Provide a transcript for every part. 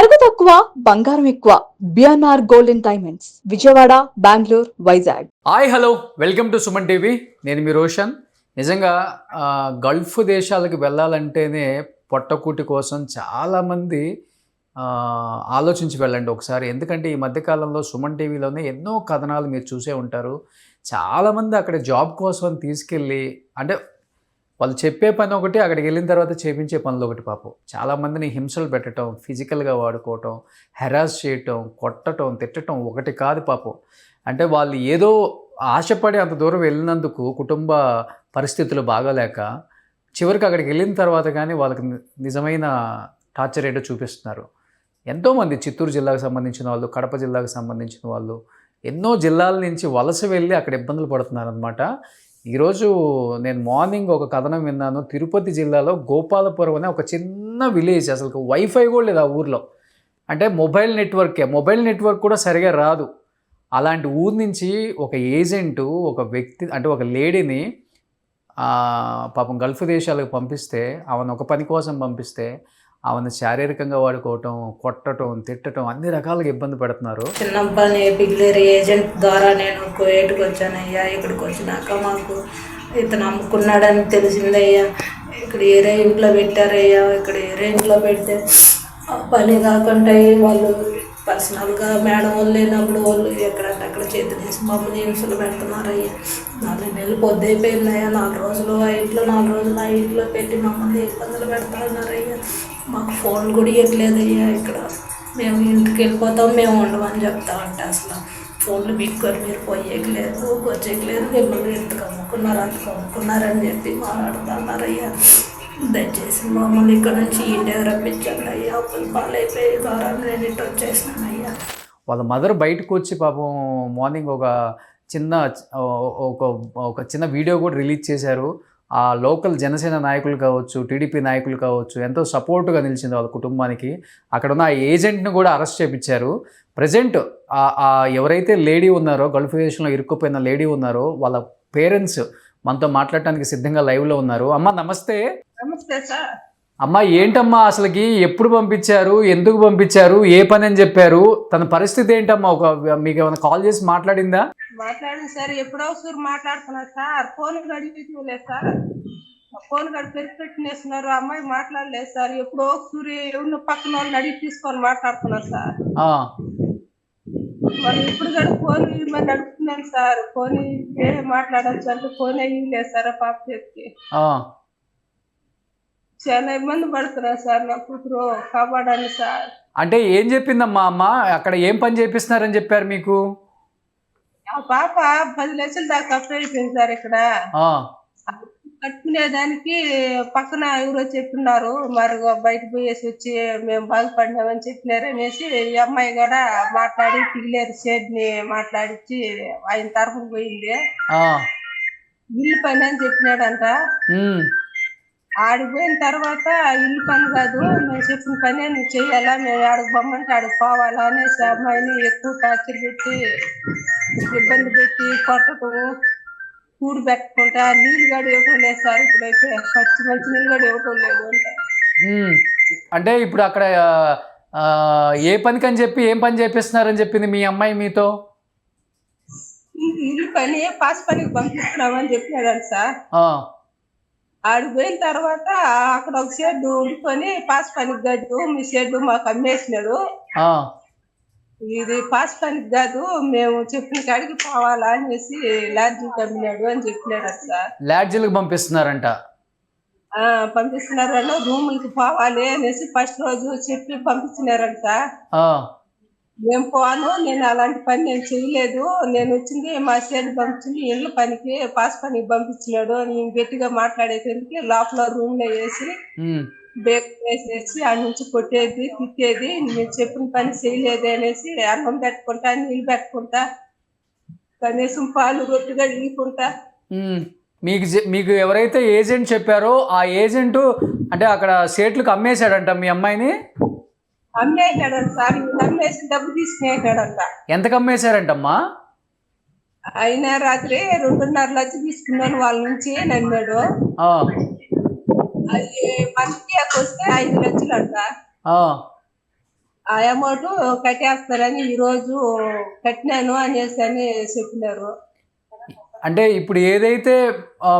నగదు తక్కువ బంగారం ఎక్కువ BNR gold and diamonds Vijayawada Bengaluru Vizag. Hi hello welcome to Suman TV. నేను మీ రోషన్. నిజంగా గల్ఫ్ దేశాలకు వెళ్ళాలంటేనే పొట్టకూటి కోసం చాలామంది ఆలోచించి వెళ్ళండి ఒకసారి. ఎందుకంటే ఈ మధ్యకాలంలో సుమన్ టీవీలోనే ఎన్నో కథనాలు మీరు చూసే ఉంటారు. చాలామంది అక్కడ జాబ్ కోసం తీసుకెళ్ళి, అంటే వాళ్ళు చెప్పే పని ఒకటి, అక్కడికి వెళ్ళిన తర్వాత చేపించే పనులు ఒకటి. పాపం చాలామందిని హింసలు పెట్టడం, ఫిజికల్గా వాడుకోవటం, హెరాస్ చేయటం, కొట్టడం, తిట్టడం ఒకటి కాదు పాపం. అంటే వాళ్ళు ఏదో ఆశపడి అంత దూరం వెళ్ళినందుకు కుటుంబ పరిస్థితులు బాగాలేక చివరికి అక్కడికి వెళ్ళిన తర్వాత కానీ వాళ్ళకి నిజమైన టార్చర్ ఏంటో చూపిస్తున్నారు. ఎంతోమంది చిత్తూరు జిల్లాకు సంబంధించిన వాళ్ళు, కడప జిల్లాకు సంబంధించిన వాళ్ళు ఎన్నో జిల్లాల నుంచి వలస వెళ్ళి అక్కడ ఇబ్బందులు పడుతున్నారనమాట. ఈరోజు నేను మార్నింగ్ ఒక కథనం విన్నాను. తిరుపతి జిల్లాలో గోపాలపురం అనే ఒక చిన్న విలేజ్, అసలు వైఫై కూడా లేదు ఆ ఊర్లో. అంటే మొబైల్ నెట్వర్క్ కూడా సరిగా రాదు. అలాంటి ఊరు నుంచి ఒక ఏజెంటు, ఒక వ్యక్తి, అంటే ఒక లేడీని పాపం గల్ఫ్ దేశాలకు పంపిస్తే, ఆమెను ఒక పని కోసం పంపిస్తే ఆమెను శారీరకంగా వాడుకోవటం, కొట్టడం, తిట్టడం, అన్ని రకాలుగా ఇబ్బంది పెడుతున్నారు. చిన్నప్పని బిగ్లేరు ఏజెంట్ ద్వారా నేను కువైట్కి వచ్చానయ్యా. ఇక్కడికి వచ్చినాక మాకు ఇతను అమ్ముకున్నాడని తెలిసిందయ్యా. ఇక్కడ ఏరే ఇంట్లో పెట్టారయ్యా. ఇక్కడ ఏరే ఇంట్లో పెడితే పని కాకుండా వాళ్ళు పర్సనల్గా మేడం వాళ్ళు లేనప్పుడు వాళ్ళు ఎక్కడంటే అక్కడ చేతులు వేసి మమ్మల్ని హింసలు పెడుతున్నారయ్యా. 4 నెలలు పొద్దైపోయిందయ్యా. 4 రోజులు ఆ ఇంట్లో, 4 రోజులు ఆ ఇంట్లో పెట్టి మమ్మల్ని ఇబ్బందులు పెడుతున్నారయ్యా. మాకు ఫోన్ కూడా ఇవ్వట్లేదయ్యా. ఇక్కడ మేము ఇంటికి వెళ్ళిపోతాం, మేము ఉండమని చెప్తామంటే అసలు ఫోన్లు బిక్కొని మీరు పోయేయట్లేదు, వచ్చేయట్లేదు, మిమ్మల్ని ఎందుకు అమ్ముకున్నారు, అంతకు అమ్ముకున్నారని చెప్పి మాట్లాడుతున్నారయ్యా. దయచేసి మమ్మల్ని ఇక్కడ నుంచి ఇండియా రప్పించండి అయ్యా. అప్పులు పాలైపోయి ద్వారా నేను ఇటు వచ్చేసినానయ్యా. వాళ్ళ మదర్ బయటకు వచ్చి పాపం మార్నింగ్ ఒక చిన్న వీడియో కూడా రిలీజ్ చేశారు. ఆ లోకల్ జనసేన నాయకులు కావచ్చు, టీడీపీ నాయకులు కావచ్చు, ఎంతో సపోర్టుగా నిలిచింది వాళ్ళ కుటుంబానికి. అక్కడ ఉన్న ఆ ఏజెంట్ని కూడా అరెస్ట్ చేయించారు. ప్రజెంట్ ఎవరైతే లేడీ ఉన్నారో, గల్ఫ్ దేశంలో ఇరుక్కుపోయిన లేడీ ఉన్నారో, వాళ్ళ పేరెంట్స్ మనతో మాట్లాడటానికి సిద్ధంగా లైవ్లో ఉన్నారు. అమ్మ నమస్తే. నమస్తే సార్. అమ్మ ఏంటమ్మా, అసలుకి ఎప్పుడు పంపించారు, ఎందుకు పంపించారు, ఏ పని అని చెప్పారు, తన పరిస్థితి ఏంటమ్మా? మీకు ఏమైనా కాల్ చేసి మాట్లాడిందా? మాట్లాడింది సార్. ఎప్పుడో సూరు మాట్లాడుతున్నారు సార్. ఫోన్ గడిపేలేదు సార్. ఫోన్ గడి పెట్టినేస్తున్నారు. అమ్మాయి మాట్లాడలేదు సార్. ఎప్పుడో సూరి ఎవరిని పక్కన వాళ్ళని అడిగి తీసుకొని మాట్లాడుతున్నారు సార్. మరి ఇప్పుడు కూడా ఫోన్ మరి నడుపుతున్నాను సార్. ఫోన్ మాట్లాడచ్చు అంటే ఫోన్ అయ్యింది సార్. పాప చేతికి చాలా ఇబ్బంది పడుతున్నారు సార్. నా కూతురు కాపాడాలి సార్. అంటే ఏం చెప్పిందమ్మా అమ్మ? అక్కడ ఏం పని చేపిస్తున్నారని చెప్పారు మీకు? ఆ పాప 10 లక్షలు దాకా ఖర్చు అయిపోయింది సార్. ఇక్కడ కట్టుకునేదానికి పక్కన ఎవరో చెప్తున్నారు, మరి బయటకు పోయేసి వచ్చి మేము బాగుపడినామని చెప్పినారు అనేసి ఈ అమ్మాయి కూడా మాట్లాడి పిల్లేరు షేడ్ని మాట్లాడించి ఆయన తరఫున పోయింది. ఇల్లు పని అని చెప్పినాడంట. ఆడికి పోయిన తర్వాత ఇల్లు పని కాదు, మేము చెప్పిన పని నువ్వు చెయ్యాలా, మేము ఆడికి బొమ్మంటే ఆడికి పోవాలా అనేసి అమ్మాయిని ఎక్కువ టార్చర్ పెట్టి, ఇబ్బంది పెట్టి, కొట్టడం, కూడి పెట్టుకుంటా, నీళ్ళు గడి ఇవ్వటం లేదు సార్. ఇప్పుడైతే మంచి నీళ్ళు గడి ఇవ్వటం లేదు అంటే. అంటే ఇప్పుడు అక్కడ ఏ పనికి అని చెప్పి ఏం పని చేపిస్తున్నారని చెప్పింది మీ అమ్మాయి మీతో? ఇల్లు పని, పాస్ పనికి పంపిస్తున్నామని చెప్పినాడు సార్. ఆడికి పోయిన తర్వాత అక్కడ ఒక షెడ్ ఉండుకొని పాస్ పనికి కాదు, మీ షెడ్ మాకు అమ్మేసినాడు, ఇది పాస్ పనికి కాదు, మేము చెప్పిన కాడికి పోవాలా అనేసి లాడ్జికి అమ్మినాడు అని చెప్పినాడు సార్. లాడ్జిలకు పంపిస్తున్నారంట? పంపిస్తున్నారన్న రూములకి పోవాలి అనేసి ఫస్ట్ రోజు చెప్పి పంపించినారంట. మేము పోను, నేను అలాంటి పని నేను చేయలేదు, నేను వచ్చింది మా షెడ్ పంపించింది ఇళ్ళ పనికి, పాస్ పనికి పంపించినాడు అని గట్టిగా మాట్లాడేసరికి లోపల రూమ్ లో వేసి బేక్ వేసేసి ఆ నుంచి కొట్టేది, తిట్టేది, నేను చెప్పిన పని చేయలేదు అనేసి అన్నం పెట్టుకుంటా, నీళ్ళు పెట్టుకుంటా, కనీసం పాలు రొట్టుగా ఇవ్వకుంటా. మీకు ఎవరైతే ఏజెంట్ చెప్పారో ఆ ఏజెంట్ అంటే అక్కడ సేట్లకు అమ్మేశాడంట మీ అమ్మాయిని? అమ్మేసాడంట సార్. అమ్మేసి డబ్బు తీసుకునేసాడంట. ఎంతకు అమ్మేశారంటమ్మా? అయినా రాత్రి 2.5 లక్షలు తీసుకున్నాను వాళ్ళ నుంచి నమ్మాడు. అది మంత్కి వస్తే 5 లక్షలు అంట. ఆ అమౌంట్ కట్టేస్తారని ఈ రోజు కట్టినాను అనేసి అని చెప్పినారు. అంటే ఇప్పుడు ఏదైతే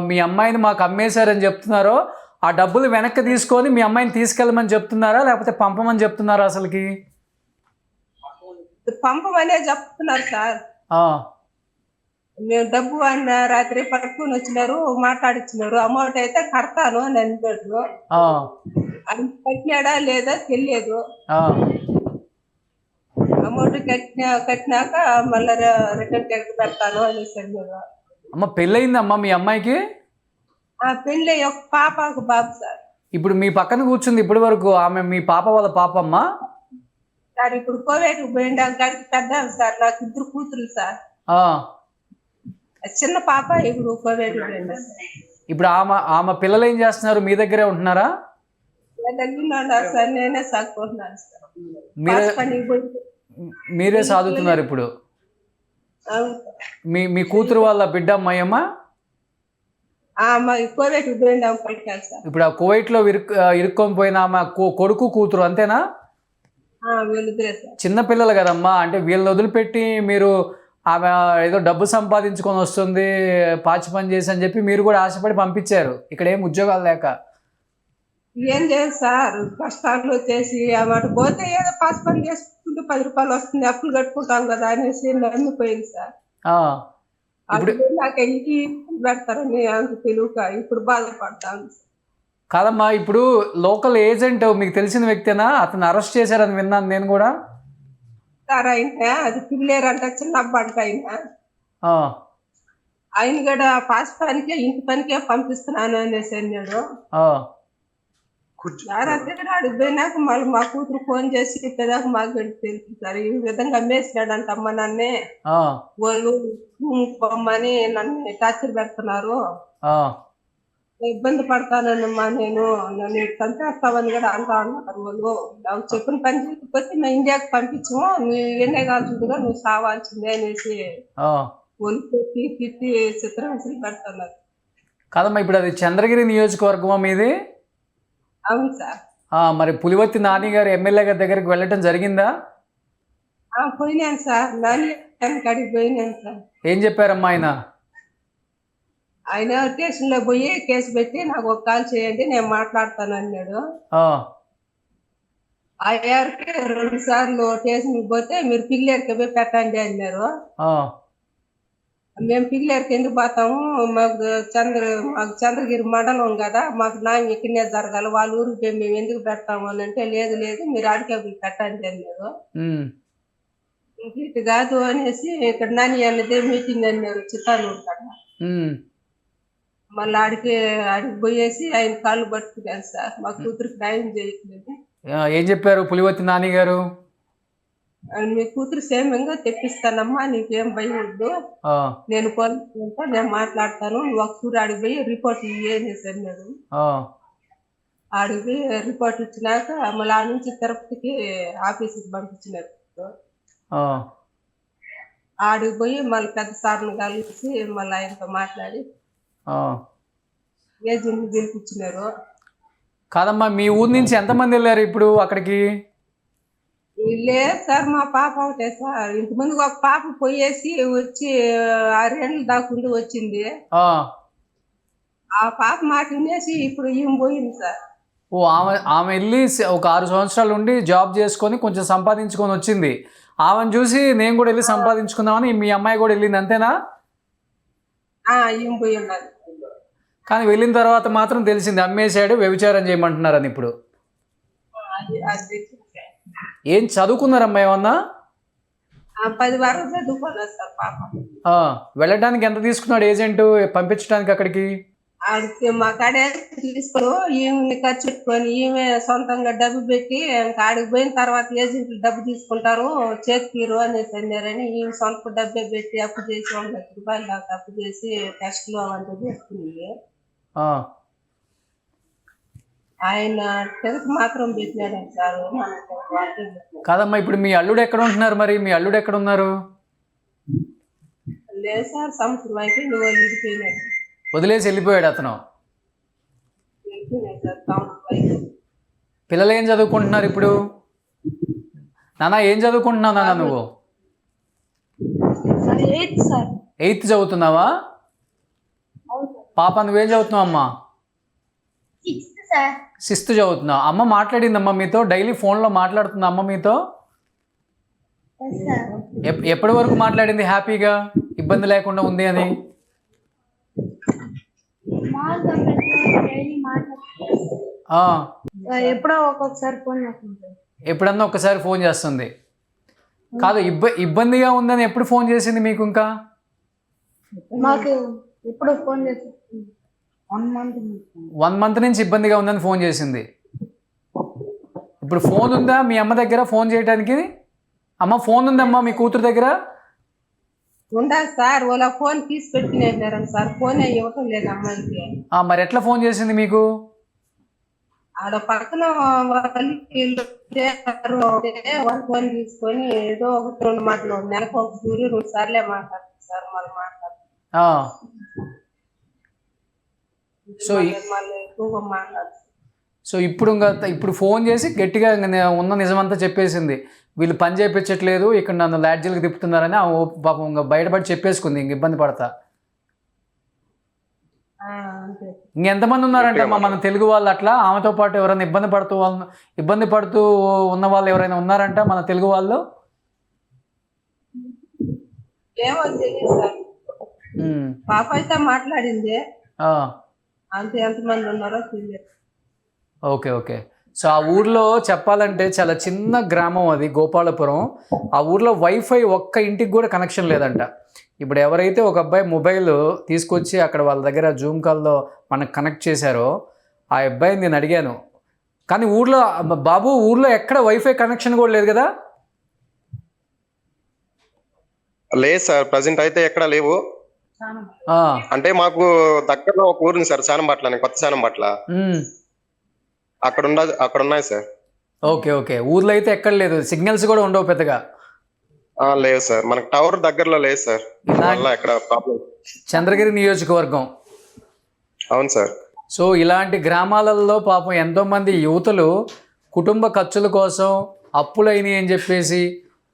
మీ అమ్మాయిని మాకు అమ్మేశారని చెప్తున్నారో ఆ డబ్బులు వెనక్కి తీసుకొని మీ అమ్మాయిని తీసుకెళ్ళమని చెప్తున్నారా లేకపోతే పంపమని చెప్తున్నారా అసలుకి? పంపమనే చెప్తున్నారు సార్. ఆ, మేము డబ్బు అన్న రాత్రి పట్టుకుని వచ్చినారు, మాట్లాడిచ్చినారు. అమౌంట్ అయితే కడతాను అని అన్నాడు. ఆ, అది కట్టినాడా లేదా తెలియదు. ఆ. అమౌంట్ కట్టినాక మళ్ళీ రిటర్న్ టెక్ పెడతాను అనేసి అన్నారు. అమ్మ పెళ్ళయిందమ్మా మీ అమ్మాయికి? ఆ పెళ్ళి ఒక పాప ఒక బాబు సార్. ఇప్పుడు మీ పక్కన కూర్చుంది ఇప్పటి వరకు ఆమె మీ పాప వాళ్ళ పాపమ్మా? సార్ ఇప్పుడు కోవిడ్ పోయిండాక కాడికి పెద్దాను సార్. నాకు 2 కూతురు సార్. ఆ. చిన్న పాప ఇప్పుడు కోవిడ్ పోయిందా సార్. ఇప్పుడు ఆమె పిల్లలు ఏం చేస్తున్నారు? మీ దగ్గరే ఉంటున్నారా? ఉన్నారు సార్. నేనే సాగుకుంటున్నాను సార్. మీరే పనికి పోయి మీరే సాదుతున్నారు ఇప్పుడు? అవును సార్. మీ కూతురు వాళ్ళ బిడ్డ అమ్మాయమ్మా? మా కోవిడ్ పోయిండా పలికాను సార్. ఇప్పుడు ఆ కువైట్లో ఇరుక్కొని పోయిన ఆమె కొడుకు కూతురు అంతేనా? వీళ్ళిద్దరే సార్. చిన్న పిల్లలు కదమ్మా, అంటే వీళ్ళని వదిలిపెట్టి మీరు ఆమె ఏదో డబ్బు సంపాదించుకొని వస్తుంది పాచి పని చేసి అని చెప్పి మీరు కూడా ఆశపడి పంపించారు, ఇక్కడ ఏం ఉద్యోగాలు లేక. ఏం చేయాలి సార్, కష్టాలు చేసి అన్నమాట పోతే ఏదో పాస్ పని చేసుకుంటూ 10 రూపాయలు వస్తుంది, అప్పులు కట్టుకుంటాం కదా అనేసి నమ్మిపోయింది సార్. ఇప్పుడు నాకు ఇంటి పెడతారని అంత తెలియక ఇప్పుడు బాధపడతాను. కాదమ్మా, ఇప్పుడు లోకల్ ఏజెంట్ మీకు తెలిసిన వ్యక్తేనా? అతను అరెస్ట్ చేశారని విన్నాను నేను కూడా. సార్ ఆయన అది పిల్లేరంట, చిన్న అబ్బాయి ఆయన కూడా పాస్ పనికే ఇంటి పనికే పంపిస్తున్నాను అనేసి అన్నాడు. అడిగి పోయినాక మళ్ళీ మా కూతురు ఫోన్ చేసి చెప్పేదాకా మాకు తెలుసు సార్. ఈ విధంగా అమ్మేసినాడంట అమ్మ నన్నే, వాళ్ళు పొమ్మని నన్ను టార్చర్ పెడుతున్నారు, ఇబ్బంది పడతానమ్మా, నన్ను చంపేస్తామని కూడా అంటా అన్నారు వాళ్ళు. నాకు చెప్పిన పని చేయకపోతే మేము ఇండియాకి పంపించము, నువ్వు ఎన్నే కావాల్సిందిగా నువ్వు సావాల్సిందే అనేసి వాళ్ళు తిట్టి చిత్రహింసలు పెడుతున్నారు. కాదమ్మా, ఇప్పుడు అది చంద్రగిరి నియోజకవర్గమా మీది? అవును సార్. మరి పులివర్తి నాని గారు ఎమ్మెల్యే గారి దగ్గరికి వెళ్ళటం జరిగిందా? పోయినాను సార్, నాని కాడికి పోయినాను సార్. ఏం చెప్పారమ్మా ఆయన? ఆయన స్టేషన్ లో పోయి కేసు పెట్టి నాకు ఒక కాల్ చేయండి నేను మాట్లాడతాను అన్నాడు. ఆయనకి 2 సార్లు స్టేషన్ పోతే మీరు పిల్లేరుకి పోయి పెట్టండి అన్నారు. మేము పిల్లేరుకి ఎందుకు పోతాము, మాకు చంద్రగిరి మండలం కదా, మాకు న్యాయం ఇక్కడనే జరగాలి, వాళ్ళ ఊరికి పోయి మేము ఎందుకు పెడతాము అని అంటే లేదు మీరు ఆడికే పోయి పెట్టండి అన్నారు. ఇటు కాదు అనేసి ఇక్కడ నాని అన్నదే మీటింగ్ అన్నారు చిత్తానూరు కాడ. మళ్ళీ ఆడికి పోయేసి ఆయన కాళ్ళు పట్టుకున్నాను సార్, మా కూతురికి న్యాయం చేయట్లేదు. ఏం చెప్పారు పులివర్తి నాని గారు? మీ కూతురు క్షేమంగా తెప్పిస్తానమ్మా, నీకేం భయం వద్దు, నేను పోలీసులతో నేను మాట్లాడతాను, నువ్వు ఒకసారి ఆడికి పోయి రిపోర్ట్ ఇయ్యేసి అన్నాడు. ఆడికి పోయి రిపోర్ట్ ఇచ్చినాక మళ్ళీ ఆ నుంచి తిరుపతికి ఆఫీసుకి పంపించినారు. ఆడికి పోయి మళ్ళీ పెద్ద సార్ని కలిసి మళ్ళీ ఆయనతో మాట్లాడి ఏజెంట్ గెలిపించినారు. కాదమ్మా, మీ ఊరు నుంచి ఎంతమంది వెళ్ళారు ఇప్పుడు అక్కడికి? లేదు సార్, మా పాప ఒకటే సార్. ఇంతకుముందు ఒక పాప పోయేసి వచ్చి 6 ఏళ్ళు దాకుండి వచ్చింది. ఆ పాప మాట వినేసి ఇప్పుడు ఈమె పోయింది సార్. ఆమె వెళ్ళి ఒక 6 సంవత్సరాలు ఉండి జాబ్ చేసుకొని కొంచెం సంపాదించుకొని వచ్చింది. ఆమెను చూసి నేను కూడా వెళ్ళి సంపాదించుకుందామని మీ అమ్మాయి కూడా వెళ్ళింది, అంతేనా? ఈమె పోయి ఉన్నది. కానీ వెళ్ళిన తర్వాత మాత్రం తెలిసింది అమ్మేశాడు, వ్యభిచారం చేయమంటున్నారని. ఇప్పుడు ఏం చదువుకున్నారమ్మా ఏమన్నా? 10 వరకు చదువుకున్నారు సార్ పాప. వెళ్ళడానికి ఎంత తీసుకున్నాడు ఏజెంట్ పంపించడానికి అక్కడికి? మా కాడే తీసుకుని ఈమె ఖర్చు పెట్టుకొని ఈమె సొంతంగా డబ్బు పెట్టి ఆడికి పోయిన తర్వాత ఏజెంట్లు డబ్బు తీసుకుంటారు చేతికిరు అనేసి అన్నారని ఈమె సొంత డబ్బే పెట్టి అప్పు చేసి 1 లక్ష రూపాయలు దాకా అప్పు చేసి టెస్ట్లు అవంతా చేసుకుని ఆయన టెస్ట్ మాత్రం పెట్టినాడు సార్. కాదమ్మా, ఇప్పుడు మీ అల్లుడు ఎక్కడ ఉంటున్నారు? మరి మీ అల్లుడు ఎక్కడ ఉన్నారు? లేదు సార్, సంవత్సరం అయితే వెళ్ళిపోయినాడు, వదిలేసి వెళ్ళిపోయాడు అతను. పిల్లలు ఏం చదువుకుంటున్నారు ఇప్పుడు? నాన్న ఏం చదువుకుంటున్నావు నాన్న నువ్వు? Sir 8th sir. 8th చదువుతున్నావా? పాప నువ్వేం చదువుతున్నావు అమ్మా? 6th sir. 6th చదువుతున్నావు. అమ్మ మాట్లాడిందమ్మా మీతో? డైలీ ఫోన్లో మాట్లాడుతుందా అమ్మ మీతో? ఎప్పటి వరకు మాట్లాడింది హ్యాపీగా, ఇబ్బంది లేకుండా ఉంది అని? ఎప్పుడో ఒక్కొక్కసారి ఫోన్ చేస్తుంది. ఎప్పుడన్నా ఒక్కసారి ఫోన్ చేస్తుంది. కాదు, ఇబ్బందిగా ఉందని ఎప్పుడు ఫోన్ చేసింది మీకు? ఇంకా మాకు ఎప్పుడు ఫోన్ చేస్తుంది 1 month నుంచి ఇబ్బందిగా ఉందని ఫోన్ చేసింది. ఇప్పుడు ఫోన్ ఉందా మీ అమ్మ దగ్గర ఫోన్ చేయడానికి? అమ్మ ఫోన్ ఉందమ్మా మీ కూతురు దగ్గర? ఉందా సార్, వాళ్ళ ఫోన్ తీసి పెట్టినారు సార్, ఫోన్ ఇవ్వటం లేదు అమ్మాయికి. మరి ఎట్లా ఫోన్ చేసింది మీకు? ఆడ పక్కన వాళ్ళు ఫోన్ తీసుకొని ఏదో 1-2 మాటలు, నెలకు 1 సార్లే మాట్లాడుతుంది సార్. మళ్ళీ మాట్లాడుతుంది. సో ఇప్పుడు ఫోన్ చేసి గట్టిగా ఉన్న నిజమంతా చెప్పేసింది. వీళ్ళు పని చేయించట్లేదు, ఇక్కడ నన్ను లాడ్జీలకు తిప్పుతున్నారని పాపం ఇంకా బయటపడి చెప్పేసుకుంది. ఇంక ఇబ్బంది పడతా. ఇంకెంతమంది ఉన్నారంటే మన తెలుగు వాళ్ళు అట్లా ఆమెతో పాటు ఎవరైనా ఇబ్బంది పడుతూ ఉన్న వాళ్ళు ఎవరైనా ఉన్నారంట మన తెలుగు వాళ్ళు? ఏమో తెలియదు సార్. పాప అయితే మాట్లాడింది, అంతే ఎంతమంది ఉన్నారో తెలియదు. ఓకే. సో ఆ ఊర్లో చెప్పాలంటే చాలా చిన్న గ్రామం అది, గోపాలపురం. ఆ ఊర్లో వైఫై ఒక్క ఇంటికి కూడా కనెక్షన్ లేదంట. ఇప్పుడు ఎవరైతే ఒక అబ్బాయి మొబైల్ తీసుకొచ్చి అక్కడ వాళ్ళ దగ్గర జూమ్ కాల్లో మనకు కనెక్ట్ చేశారో ఆ అబ్బాయిని నేను అడిగాను, కానీ బాబు ఊర్లో ఎక్కడ వైఫై కనెక్షన్ కూడా లేదు కదా? లేదు సార్, ప్రజెంట్ అయితే ఎక్కడ లేవు. అంటే మాకు దగ్గరలో ఒక ఊరు ఉంది సార్, శానంబట్ల అని, కొత్త శానంబట్ల. అక్కడ ఉన్నాయి సార్. ఓకే. ఊర్లో అయితే ఎక్కడ లేదు, సిగ్నల్స్ కూడా ఉండవు పెద్దగా? లేదు సార్, మనకు టవర్ దగ్గరలో లేదు సార్. ఎక్కడ ప్రాబ్లం. చంద్రగిరి నియోజకవర్గం. అవును సార్. సో ఇలాంటి గ్రామాలలో పాపం ఎంతోమంది యువతులు కుటుంబ ఖర్చుల కోసం అప్పులైనవి అని చెప్పేసి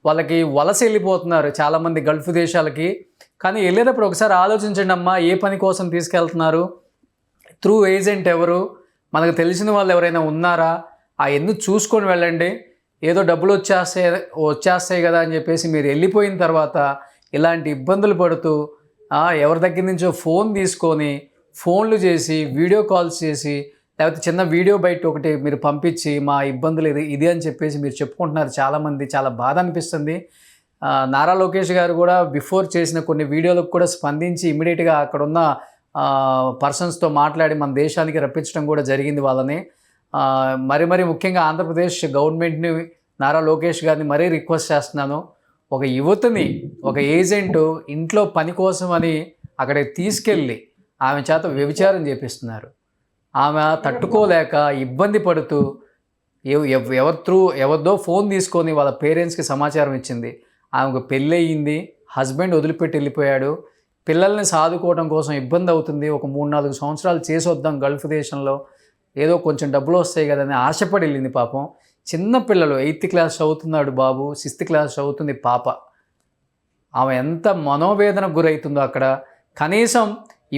వాళ్ళకి వలస వెళ్ళిపోతున్నారు చాలామంది గల్ఫ్ దేశాలకి. కానీ వెళ్ళేటప్పుడు ఒకసారి ఆలోచించండి అమ్మా, ఏ పని కోసం తీసుకెళ్తున్నారు, త్రూ ఏజెంట్ ఎవరు, మనకు తెలిసిన వాళ్ళు ఎవరైనా ఉన్నారా, అవన్నీ చూసుకొని వెళ్ళండి. ఏదో డబ్బులు వచ్చేస్తాయి కదా అని చెప్పేసి మీరు వెళ్ళిపోయిన తర్వాత ఇలాంటి ఇబ్బందులు పడుతూ ఎవరి దగ్గర నుంచో ఫోన్ తీసుకొని ఫోన్లు చేసి వీడియో కాల్స్ చేసి లేకపోతే చిన్న వీడియో బయట ఒకటి మీరు పంపించి మా ఇబ్బందులు ఇది అని చెప్పేసి మీరు చెప్పుకుంటున్నారు చాలామంది. చాలా బాధ అనిపిస్తుంది. నారా లోకేష్ గారు కూడా బిఫోర్ చేసిన కొన్ని వీడియోలకు కూడా స్పందించి ఇమీడియట్గా అక్కడున్న పర్సన్స్తో మాట్లాడి మన దేశానికి రప్పించడం కూడా జరిగింది వాళ్ళని. మరి ముఖ్యంగా ఆంధ్రప్రదేశ్ గవర్నమెంట్ని, నారా లోకేష్ గారిని మరీ రిక్వెస్ట్ చేస్తున్నాను, ఒక యువతని ఒక ఏజెంటు ఇంట్లో పని కోసం అని అక్కడికి తీసుకెళ్ళి ఆమె చేత వ్యభిచారం చేపిస్తున్నారు. ఆమె తట్టుకోలేక ఇబ్బంది పడుతూ ఎవరిదో ఫోన్ తీసుకొని వాళ్ళ పేరెంట్స్కి సమాచారం ఇచ్చింది. ఆమెకు పెళ్ళి అయ్యింది, హస్బెండ్ వదిలిపెట్టి వెళ్ళిపోయాడు, పిల్లల్ని సాదుకోవడం కోసం ఇబ్బంది అవుతుంది, ఒక 3-4 సంవత్సరాలు చేసి వద్దాం గల్ఫ్ దేశంలో, ఏదో కొంచెం డబ్బులు వస్తాయి కదని ఆశపడి వెళ్ళింది. పాపం చిన్న పిల్లలు, 8th క్లాస్ చదువుతున్నాడు బాబు, 6th క్లాస్ చదువుతుంది పాప. ఆమె ఎంత మనోవేదనకు గురవుతుందో అక్కడ. కనీసం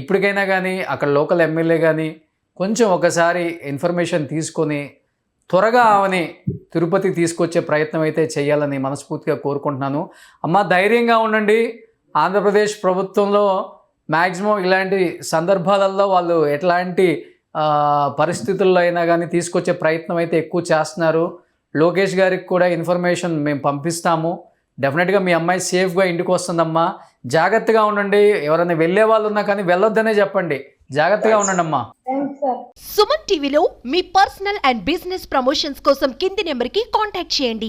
ఇప్పటికైనా కానీ అక్కడ లోకల్ ఎమ్మెల్యే కానీ కొంచెం ఒకసారి ఇన్ఫర్మేషన్ తీసుకొని త్వరగా ఆమెని తిరుపతి తీసుకొచ్చే ప్రయత్నం అయితే చేయాలని మనస్ఫూర్తిగా కోరుకుంటున్నాను. అమ్మ ధైర్యంగా ఉండండి. ఆంధ్రప్రదేశ్ ప్రభుత్వంలో మ్యాక్సిమం ఇలాంటి సందర్భాలలో వాళ్ళు ఎట్లాంటి పరిస్థితుల్లో అయినా కానీ తీసుకొచ్చే ప్రయత్నం అయితే ఎక్కువ చేస్తున్నారు. లోకేష్ గారికి కూడా ఇన్ఫర్మేషన్ మేము పంపిస్తాము. డెఫినెట్గా మీ అమ్మాయి సేఫ్గా ఇంటికి వస్తుందమ్మా. జాగ్రత్తగా ఉండండి. ఎవరైనా వెళ్ళే వాళ్ళు ఉన్నా కానీ వెళ్ళొద్దనే చెప్పండి. జాగ్రత్తగా ఉండండి అమ్మా. సుమన్ టీవీలో మీ పర్సనల్ అండ్ బిజినెస్ ప్రమోషన్స్ కోసం కింది నెంబర్కి కాంటాక్ట్ చేయండి.